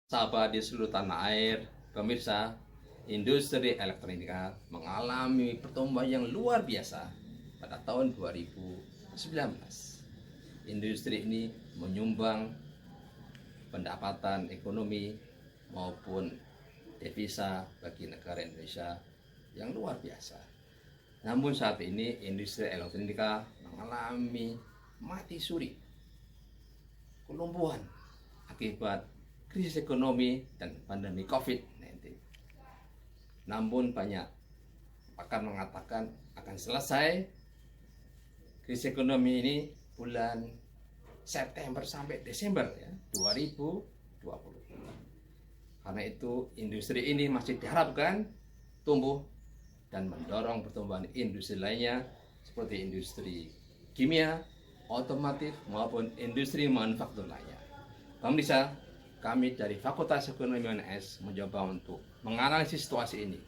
Sahabat di seluruh tanah air, pemirsa, industri elektronika mengalami pertumbuhan yang luar biasa pada tahun 2019. Industri ini menyumbang pendapatan ekonomi maupun devisa bagi negara Indonesia yang luar biasa. Namun saat ini industri elektronika mengalami mati suri, kelumpuhan akibat krisis ekonomi dan pandemi COVID-19. Namun banyak pakar mengatakan akan selesai krisis ekonomi ini bulan September sampai Desember 2020. Karena itu industri ini masih diharapkan tumbuh dan mendorong pertumbuhan industri lainnya seperti industri kimia, otomotif maupun industri manufaktur lainnya. Pemirsa, kami dari Fakultas Ekonomi UNS mencoba untuk menganalisis situasi ini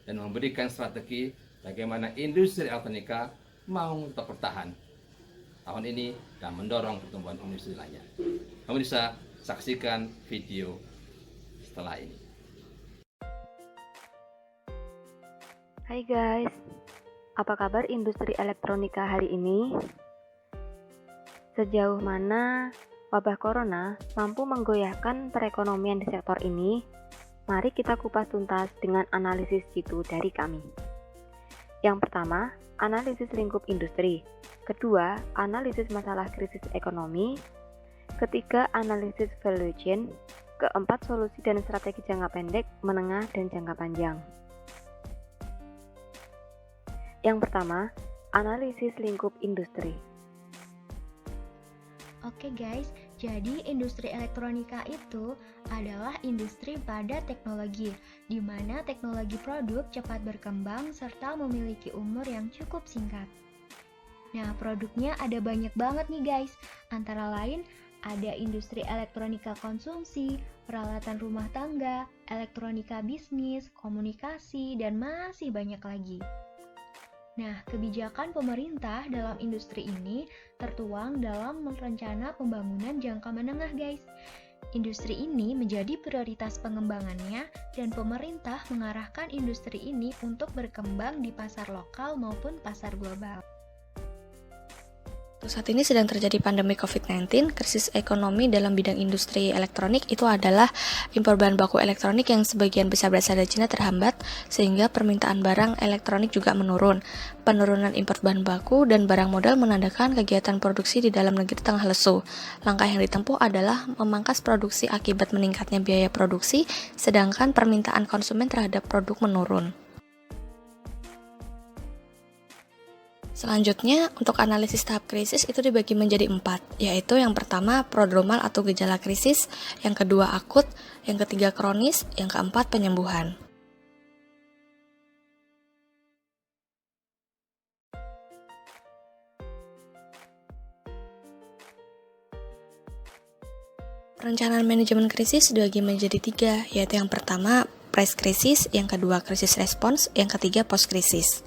dan memberikan strategi bagaimana industri elektronika mau tetap bertahan tahun ini dan mendorong pertumbuhan industri lainnya. Pemirsa, saksikan video setelah ini. Hai guys, apa kabar industri elektronika hari ini? Sejauh mana wabah corona mampu menggoyahkan perekonomian di sektor ini? Mari kita kupas tuntas dengan analisis jitu dari kami. Yang pertama, analisis lingkup industri. Kedua, analisis masalah krisis ekonomi. Ketiga, analisis value chain. Keempat, solusi dan strategi jangka pendek, menengah, dan jangka panjang. Yang pertama, analisis lingkup industri. Oke guys, jadi industri elektronika itu adalah industri pada teknologi, di mana teknologi produk cepat berkembang serta memiliki umur yang cukup singkat. Nah, produknya ada banyak banget nih guys, antara lain ada industri elektronika konsumsi, peralatan rumah tangga, elektronika bisnis, komunikasi, dan masih banyak lagi. Nah, kebijakan pemerintah dalam industri ini tertuang dalam rencana pembangunan jangka menengah, guys. Industri ini menjadi prioritas pengembangannya dan pemerintah mengarahkan industri ini untuk berkembang di pasar lokal maupun pasar global. Saat ini sedang terjadi pandemi COVID-19, krisis ekonomi dalam bidang industri elektronik itu adalah impor bahan baku elektronik yang sebagian besar berasal dari Cina terhambat, sehingga permintaan barang elektronik juga menurun. Penurunan impor bahan baku dan barang modal menandakan kegiatan produksi di dalam negeri tengah lesu. Langkah yang ditempuh adalah memangkas produksi akibat meningkatnya biaya produksi, sedangkan permintaan konsumen terhadap produk menurun. Selanjutnya, untuk analisis tahap krisis itu dibagi menjadi 4, yaitu yang pertama prodromal atau gejala krisis, yang kedua akut, yang ketiga kronis, yang keempat penyembuhan. Perencanaan manajemen krisis dibagi menjadi 3, yaitu yang pertama price krisis, yang kedua krisis respons, yang ketiga post krisis.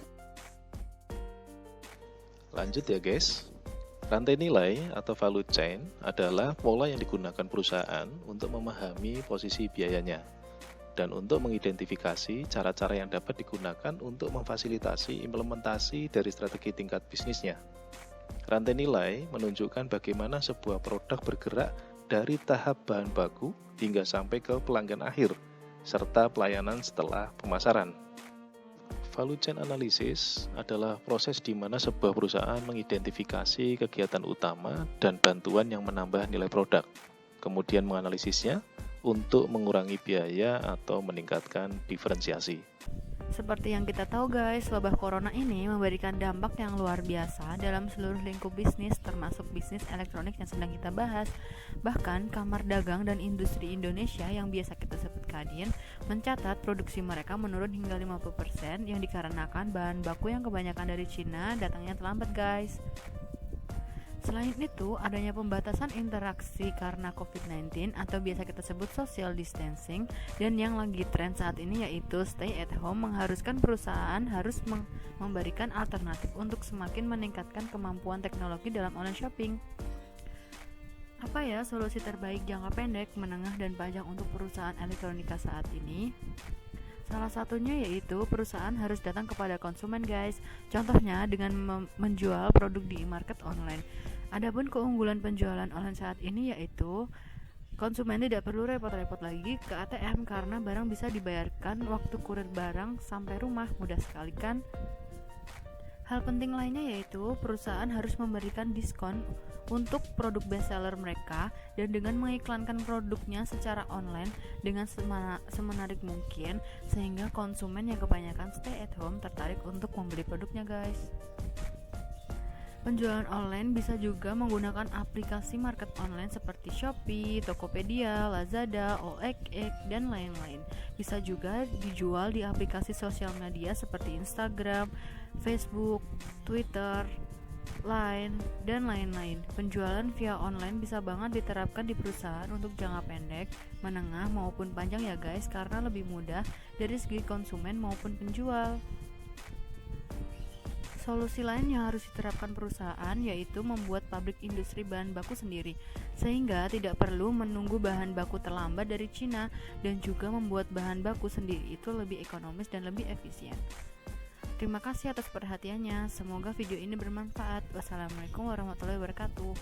Lanjut ya guys, rantai nilai atau value chain adalah pola yang digunakan perusahaan untuk memahami posisi biayanya dan untuk mengidentifikasi cara-cara yang dapat digunakan untuk memfasilitasi implementasi dari strategi tingkat bisnisnya. Rantai nilai menunjukkan bagaimana sebuah produk bergerak dari tahap bahan baku hingga sampai ke pelanggan akhir, serta pelayanan setelah pemasaran. Value chain analysis adalah proses di mana sebuah perusahaan mengidentifikasi kegiatan utama dan bantuan yang menambah nilai produk, kemudian menganalisisnya untuk mengurangi biaya atau meningkatkan diferensiasi. Seperti yang kita tahu guys, wabah corona ini memberikan dampak yang luar biasa dalam seluruh lingkup bisnis, termasuk bisnis elektronik yang sedang kita bahas. Bahkan Kamar Dagang dan Industri Indonesia yang biasa kita sebut Kadin mencatat produksi mereka menurun hingga 50% yang dikarenakan bahan baku yang kebanyakan dari Cina datangnya terlambat guys. Selain itu, adanya pembatasan interaksi karena COVID-19 atau biasa kita sebut social distancing, dan yang lagi tren saat ini yaitu stay at home mengharuskan perusahaan harus memberikan alternatif untuk semakin meningkatkan kemampuan teknologi dalam online shopping. Apa ya solusi terbaik jangka pendek, menengah, dan panjang untuk perusahaan elektronika saat ini? Salah satunya yaitu perusahaan harus datang kepada konsumen guys. Contohnya dengan menjual produk di market online. Adapun keunggulan penjualan online saat ini yaitu konsumen tidak perlu repot-repot lagi ke ATM karena barang bisa dibayarkan waktu kurir barang sampai rumah, mudah sekali kan? Hal penting lainnya yaitu perusahaan harus memberikan diskon untuk produk bestseller mereka dan dengan mengiklankan produknya secara online dengan semenarik mungkin sehingga konsumen yang kebanyakan stay at home tertarik untuk membeli produknya guys. Penjualan online bisa juga menggunakan aplikasi market online seperti Shopee, Tokopedia, Lazada, OLX, dan lain-lain. Bisa juga dijual di aplikasi sosial media seperti Instagram, Facebook, Twitter, Line, dan lain-lain. Penjualan via online bisa banget diterapkan di perusahaan untuk jangka pendek, menengah, maupun panjang ya guys, karena lebih mudah dari segi konsumen maupun penjual. Solusi lain yang harus diterapkan perusahaan yaitu membuat pabrik industri bahan baku sendiri, sehingga tidak perlu menunggu bahan baku terlambat dari Cina dan juga membuat bahan baku sendiri itu lebih ekonomis dan lebih efisien. Terima kasih atas perhatiannya, semoga video ini bermanfaat. Wassalamualaikum warahmatullahi wabarakatuh.